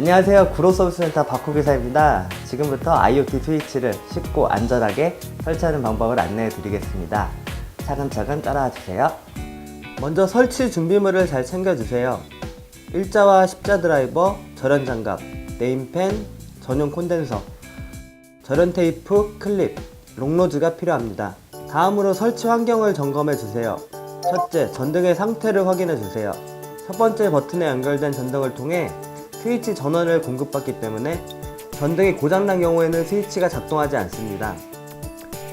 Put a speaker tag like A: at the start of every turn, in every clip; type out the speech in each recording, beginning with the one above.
A: 안녕하세요. 구로서비스센터 박호기사입니다. 지금부터 IoT 스위치를 쉽고 안전하게 설치하는 방법을 안내해 드리겠습니다. 차근차근 따라와 주세요. 먼저 설치 준비물을 잘 챙겨주세요. 일자와 십자 드라이버, 절연 장갑, 네임펜, 전용 콘덴서, 절연 테이프, 클립, 롱노즈가 필요합니다. 다음으로 설치 환경을 점검해 주세요. 첫째, 전등의 상태를 확인해 주세요. 첫 번째 버튼에 연결된 전등을 통해 스위치 전원을 공급받기 때문에 전등이 고장난 경우에는 스위치가 작동하지 않습니다.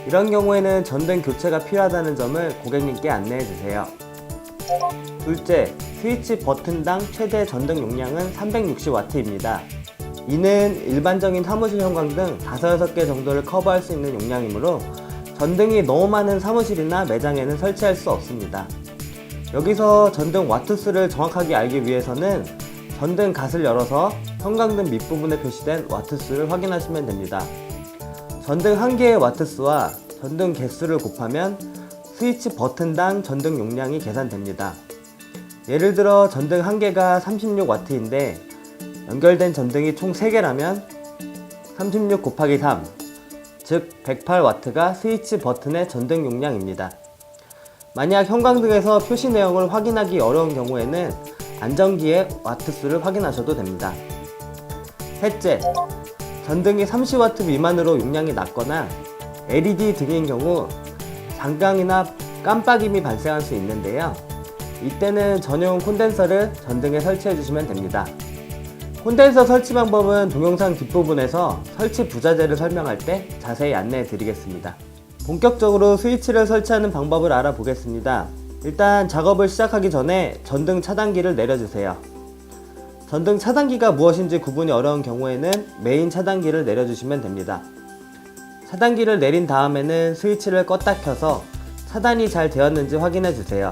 A: 이런 경우에는 전등 교체가 필요하다는 점을 고객님께 안내해 주세요. 둘째, 스위치 버튼당 최대 전등 용량은 360W입니다. 이는 일반적인 사무실 형광 등 5-6개 정도를 커버할 수 있는 용량이므로 전등이 너무 많은 사무실이나 매장에는 설치할 수 없습니다. 여기서 전등 와트수를 정확하게 알기 위해서는 전등 갓을 열어서 형광등 밑부분에 표시된 와트수를 확인하시면 됩니다. 전등 한 개의 와트수와 전등 개수를 곱하면 스위치 버튼당 전등 용량이 계산됩니다. 예를 들어 전등 한 개가 36W인데 연결된 전등이 총 3개라면 36 곱하기 3, 즉 108W가 스위치 버튼의 전등 용량입니다. 만약 형광등에서 표시 내용을 확인하기 어려운 경우에는 안전기의 와트수를 확인하셔도 됩니다. 셋째, 전등이 30W 미만으로 용량이 낮거나 LED 등인 경우 장강이나 깜빡임이 발생할 수 있는데요. 이때는 전용 콘덴서를 전등에 설치해 주시면 됩니다. 콘덴서 설치 방법은 동영상 뒷부분에서 설치 부자재를 설명할 때 자세히 안내해 드리겠습니다. 본격적으로 스위치를 설치하는 방법을 알아보겠습니다. 일단 작업을 시작하기 전에 전등 차단기를 내려주세요. 전등 차단기가 무엇인지 구분이 어려운 경우에는 메인 차단기를 내려주시면 됩니다. 차단기를 내린 다음에는 스위치를 껐다 켜서 차단이 잘 되었는지 확인해 주세요.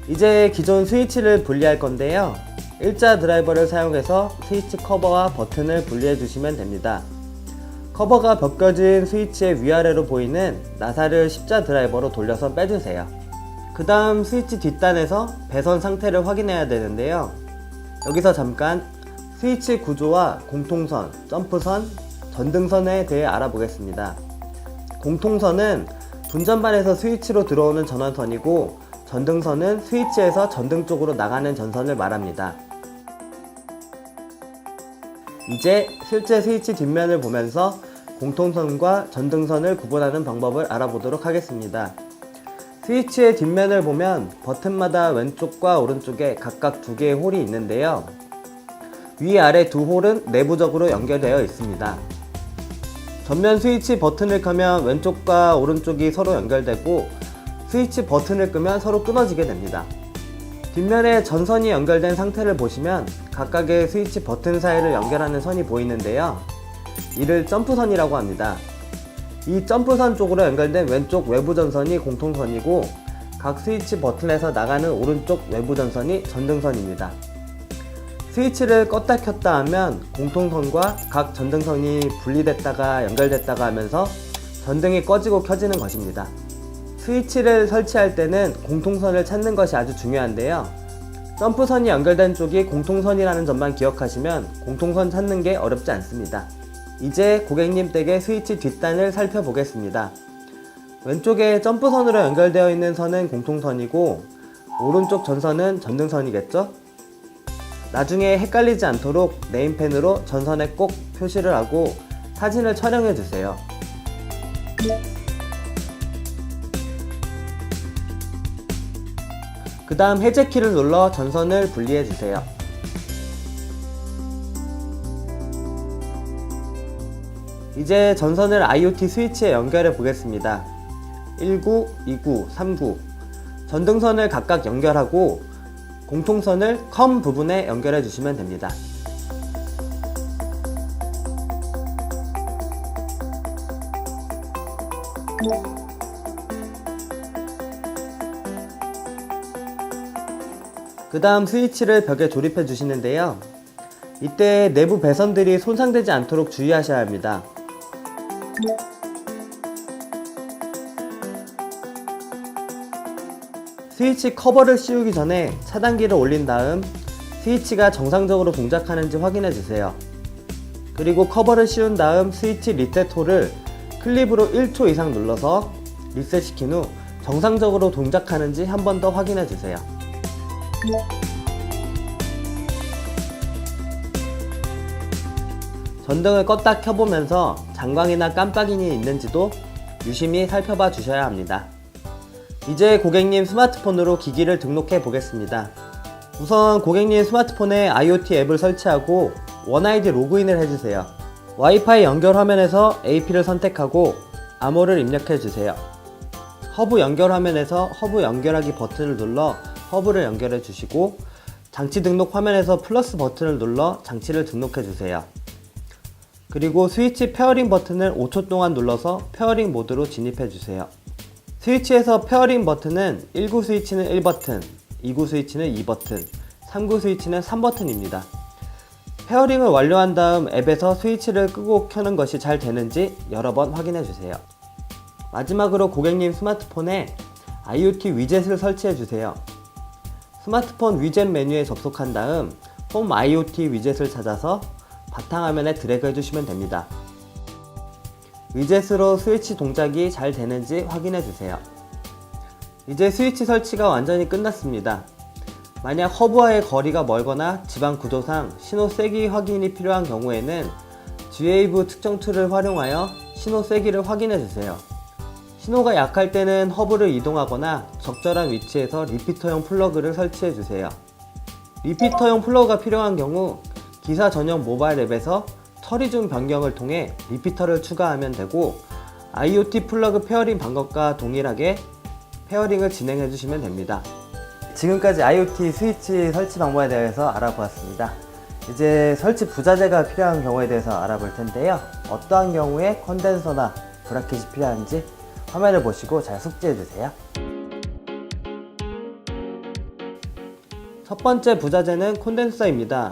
A: 이제 기존 스위치를 분리할 건데요. 일자 드라이버를 사용해서 스위치 커버와 버튼을 분리해 주시면 됩니다. 커버가 벗겨진 스위치의 위아래로 보이는 나사를 십자 드라이버로 돌려서 빼주세요. 그 다음 스위치 뒷단에서 배선 상태를 확인해야 되는데요. 여기서 잠깐 스위치 구조와 공통선, 점프선, 전등선에 대해 알아보겠습니다. 공통선은 분전반에서 스위치로 들어오는 전원선이고, 전등선은 스위치에서 전등 쪽으로 나가는 전선을 말합니다. 이제 실제 스위치 뒷면을 보면서 공통선과 전등선을 구분하는 방법을 알아보도록 하겠습니다. 스위치의 뒷면을 보면 버튼마다 왼쪽과 오른쪽에 각각 2개의 홀이 있는데요. 위아래 2홀은 내부적으로 연결되어 있습니다. 전면 스위치 버튼을 켜면 왼쪽과 오른쪽이 서로 연결되고, 스위치 버튼을 끄면 서로 끊어지게 됩니다. 뒷면에 전선이 연결된 상태를 보시면 각각의 스위치 버튼 사이를 연결하는 선이 보이는데요. 이를 점프선이라고 합니다. 이 점프선 쪽으로 연결된 왼쪽 외부 전선이 공통선이고, 각 스위치 버튼에서 나가는 오른쪽 외부 전선이 전등선입니다. 스위치를 껐다 켰다 하면 공통선과 각 전등선이 분리됐다가 연결됐다가 하면서 전등이 꺼지고 켜지는 것입니다. 스위치를 설치할 때는 공통선을 찾는 것이 아주 중요한데요. 점프선이 연결된 쪽이 공통선이라는 점만 기억하시면 공통선 찾는 게 어렵지 않습니다. 이제 고객님 댁의 스위치 뒷단을 살펴보겠습니다. 왼쪽에 점프선으로 연결되어 있는 선은 공통선이고, 오른쪽 전선은 전등선이겠죠? 나중에 헷갈리지 않도록 네임펜으로 전선에 꼭 표시를 하고 사진을 촬영해 주세요. 그 다음 해제키를 눌러 전선을 분리해 주세요. 이제 전선을 IoT 스위치에 연결해 보겠습니다. 19, 29, 39 전등선을 각각 연결하고 공통선을 컴 부분에 연결해 주시면 됩니다. 그 다음 스위치를 벽에 조립해 주시는데요. 이때 내부 배선들이 손상되지 않도록 주의하셔야 합니다. 스위치 커버를 씌우기 전에 차단기를 올린 다음 스위치가 정상적으로 동작하는지 확인해 주세요. 그리고 커버를 씌운 다음 스위치 리셋 홀을 클립으로 1초 이상 눌러서 리셋 시킨 후 정상적으로 동작하는지 한 번 더 확인해 주세요. 전등을 껐다 켜보면서 장광이나 깜빡임이 있는지도 유심히 살펴봐 주셔야 합니다. 이제 고객님 스마트폰으로 기기를 등록해 보겠습니다. 우선 고객님 스마트폰에 IoT 앱을 설치하고 원아이디 로그인을 해주세요. 와이파이 연결 화면에서 AP를 선택하고 암호를 입력해 주세요. 허브 연결 화면에서 허브 연결하기 버튼을 눌러 허브를 연결해 주시고 장치 등록 화면에서 플러스 버튼을 눌러 장치를 등록해 주세요. 그리고 스위치 페어링 버튼을 5초 동안 눌러서 페어링 모드로 진입해 주세요. 스위치에서 페어링 버튼은 1구 스위치는 1버튼, 2구 스위치는 2버튼, 3구 스위치는 3버튼입니다. 페어링을 완료한 다음 앱에서 스위치를 끄고 켜는 것이 잘 되는지 여러 번 확인해 주세요. 마지막으로 고객님 스마트폰에 IoT 위젯을 설치해 주세요. 스마트폰 위젯 메뉴에 접속한 다음 홈 IoT 위젯을 찾아서 바탕화면에 드래그 해주시면 됩니다. 위젯으로 스위치 동작이 잘 되는지 확인해 주세요. 이제 스위치 설치가 완전히 끝났습니다. 만약 허브와의 거리가 멀거나 집안 구조상 신호 세기 확인이 필요한 경우에는 G웨이브 측정 툴을 활용하여 신호 세기를 확인해 주세요. 신호가 약할 때는 허브를 이동하거나 적절한 위치에서 리피터용 플러그를 설치해 주세요. 리피터용 플러그가 필요한 경우 기사 전용 모바일 앱에서 처리 중 변경을 통해 리피터를 추가하면 되고 IoT 플러그 페어링 방법과 동일하게 페어링을 진행해 주시면 됩니다. 지금까지 IoT 스위치 설치 방법에 대해서 알아보았습니다. 이제 설치 부자재가 필요한 경우에 대해서 알아볼 텐데요. 어떠한 경우에 컨덴서나 브라켓이 필요한지 화면을 보시고 잘 숙지해 주세요. 첫 번째 부자재는 콘덴서입니다.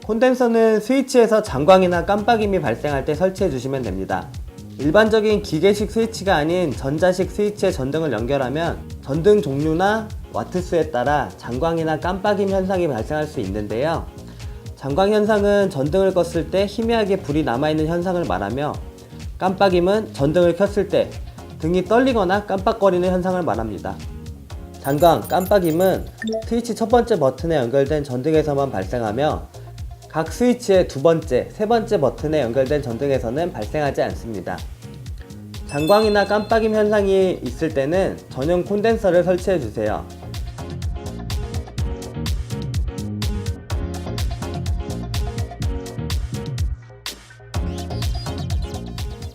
A: 콘덴서는 스위치에서 장광이나 깜빡임이 발생할 때 설치해 주시면 됩니다. 일반적인 기계식 스위치가 아닌 전자식 스위치에 전등을 연결하면 전등 종류나 와트수에 따라 장광이나 깜빡임 현상이 발생할 수 있는데요. 장광 현상은 전등을 껐을 때 희미하게 불이 남아있는 현상을 말하며 깜빡임은 전등을 켰을 때 등이 떨리거나 깜빡거리는 현상을 말합니다. 장광, 깜빡임은 스위치 첫 번째 버튼에 연결된 전등에서만 발생하며 각 스위치의 두 번째, 세 번째 버튼에 연결된 전등에서는 발생하지 않습니다. 장광이나 깜빡임 현상이 있을 때는 전용 콘덴서를 설치해 주세요.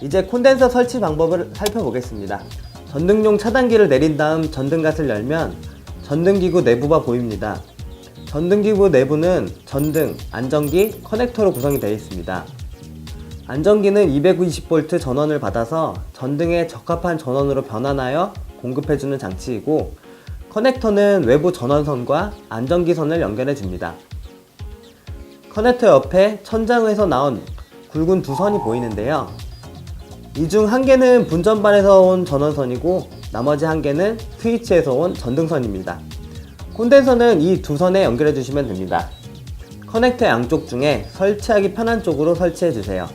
A: 이제 콘덴서 설치 방법을 살펴보겠습니다. 전등용 차단기를 내린 다음 전등갓을 열면 전등기구 내부가 보입니다. 전등기구 내부는 전등, 안전기, 커넥터로 구성이 되어 있습니다. 안전기는 220V 전원을 받아서 전등에 적합한 전원으로 변환하여 공급해주는 장치이고, 커넥터는 외부 전원선과 안전기선을 연결해 줍니다. 커넥터 옆에 천장에서 나온 굵은 두 선이 보이는데요. 이 중 한 개는 분전반에서 온 전원선이고 나머지 한 개는 스위치에서 온 전등선입니다. 콘덴서는 이 두 선에 연결해 주시면 됩니다. 커넥터 양쪽 중에 설치하기 편한 쪽으로 설치해 주세요.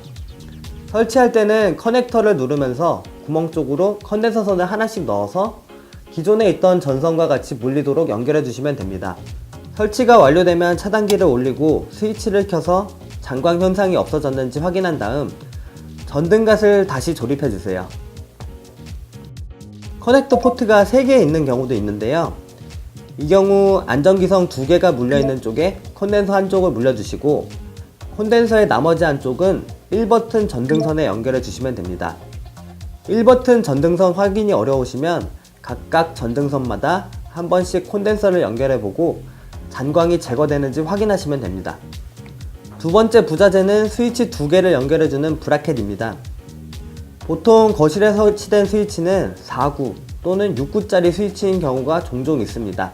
A: 설치할 때는 커넥터를 누르면서 구멍 쪽으로 컨덴서 선을 하나씩 넣어서 기존에 있던 전선과 같이 물리도록 연결해 주시면 됩니다. 설치가 완료되면 차단기를 올리고 스위치를 켜서 장광 현상이 없어졌는지 확인한 다음 전등갓을 다시 조립해 주세요. 커넥터 포트가 3개 있는 경우도 있는데요. 이 경우 안전기성 2개가 물려있는 쪽에 콘덴서 한쪽을 물려주시고 콘덴서의 나머지 한쪽은 1버튼 전등선에 연결해 주시면 됩니다. 1버튼 전등선 확인이 어려우시면 각각 전등선마다 한 번씩 콘덴서를 연결해 보고 잔광이 제거되는지 확인하시면 됩니다. 두 번째 부자재는 스위치 2개를 연결해주는 브라켓입니다. 보통 거실에 설치된 스위치는 4구 또는 6구짜리 스위치인 경우가 종종 있습니다.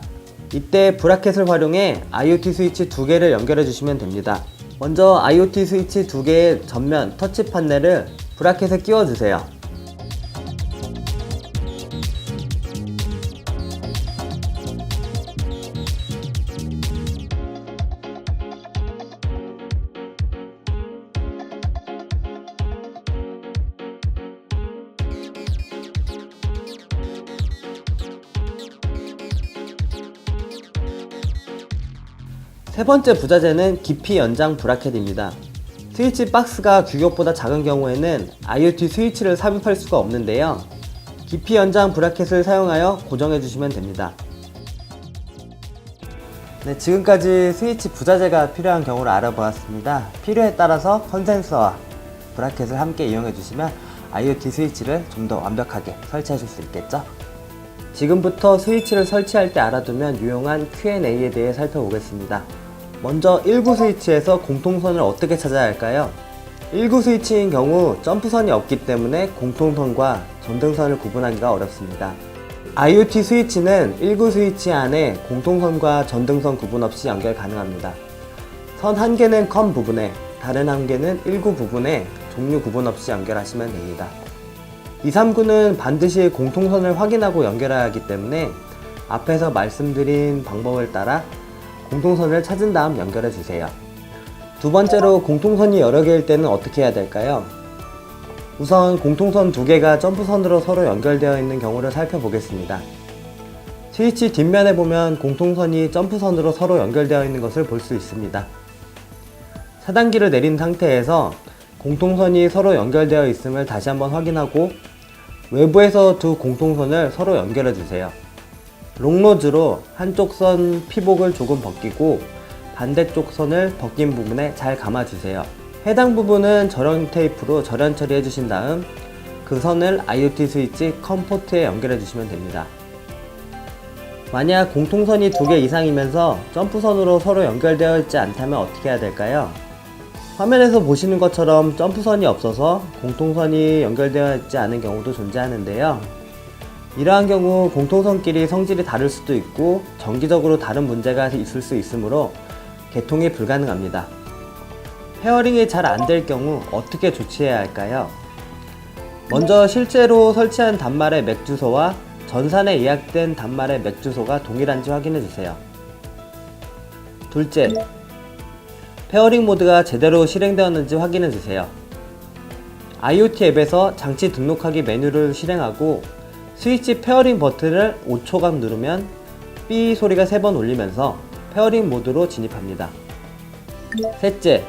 A: 이때 브라켓을 활용해 IoT 스위치 2개를 연결해 주시면 됩니다. 먼저 IoT 스위치 2개의 전면 터치 판넬을 브라켓에 끼워 주세요. 세 번째 부자재는 깊이 연장 브라켓입니다. 스위치 박스가 규격보다 작은 경우에는 IoT 스위치를 삽입할 수가 없는데요. 깊이 연장 브라켓을 사용하여 고정해 주시면 됩니다. 네, 지금까지 스위치 부자재가 필요한 경우를 알아보았습니다. 필요에 따라서 컨센서와 브라켓을 함께 이용해 주시면 IoT 스위치를 좀 더 완벽하게 설치하실 수 있겠죠? 지금부터 스위치를 설치할 때 알아두면 유용한 Q&A에 대해 살펴보겠습니다. 먼저 1구 스위치에서 공통선을 어떻게 찾아야 할까요? 1구 스위치인 경우 점프선이 없기 때문에 공통선과 전등선을 구분하기가 어렵습니다. IoT 스위치는 1구 스위치 안에 공통선과 전등선 구분 없이 연결 가능합니다. 선 한 개는 컴 부분에, 다른 한 개는 1구 부분에 종류 구분 없이 연결하시면 됩니다. 2, 3구는 반드시 공통선을 확인하고 연결해야 하기 때문에 앞에서 말씀드린 방법을 따라 공통선을 찾은 다음 연결해 주세요. 두 번째로 공통선이 여러 개일 때는 어떻게 해야 될까요? 우선 공통선 두 개가 점프선으로 서로 연결되어 있는 경우를 살펴보겠습니다. 스위치 뒷면에 보면 공통선이 점프선으로 서로 연결되어 있는 것을 볼 수 있습니다. 차단기를 내린 상태에서 공통선이 서로 연결되어 있음을 다시 한번 확인하고 외부에서 두 공통선을 서로 연결해 주세요. 롱노즈로 한쪽 선 피복을 조금 벗기고 반대쪽 선을 벗긴 부분에 잘 감아주세요. 해당 부분은 절연 테이프로 절연 처리해 주신 다음 그 선을 IoT 스위치 컴포트에 연결해 주시면 됩니다. 만약 공통선이 2개 이상이면서 점프선으로 서로 연결되어 있지 않다면 어떻게 해야 될까요? 화면에서 보시는 것처럼 점프선이 없어서 공통선이 연결되어 있지 않은 경우도 존재하는데요. 이러한 경우 공통선끼리 성질이 다를 수도 있고 정기적으로 다른 문제가 있을 수 있으므로 개통이 불가능합니다. 페어링이 잘 안 될 경우 어떻게 조치해야 할까요? 먼저 실제로 설치한 단말의 맥 주소와 전산에 예약된 단말의 맥 주소가 동일한지 확인해 주세요. 둘째, 페어링 모드가 제대로 실행되었는지 확인해 주세요. IoT 앱에서 장치 등록하기 메뉴를 실행하고 스위치 페어링 버튼을 5초간 누르면 삐 소리가 3번 울리면서 페어링 모드로 진입합니다. 셋째,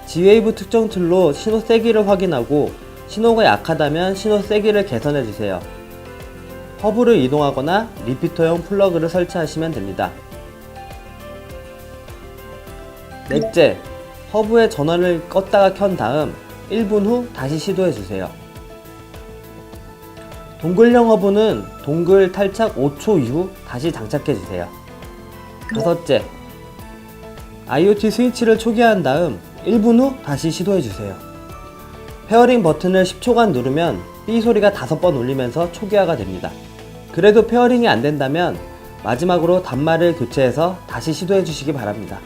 A: G웨이브 특정 툴로 신호 세기를 확인하고 신호가 약하다면 신호 세기를 개선해 주세요. 허브를 이동하거나 리피터용 플러그를 설치하시면 됩니다. 넷째, 허브의 전원을 껐다가 켠 다음 1분 후 다시 시도해 주세요. 동글형 허브는 동글 탈착 5초 이후 다시 장착해 주세요. 다섯째, IoT 스위치를 초기화한 다음 1분 후 다시 시도해 주세요. 페어링 버튼을 10초간 누르면 삐 소리가 5번 울리면서 초기화가 됩니다. 그래도 페어링이 안 된다면 마지막으로 단말을 교체해서 다시 시도해 주시기 바랍니다.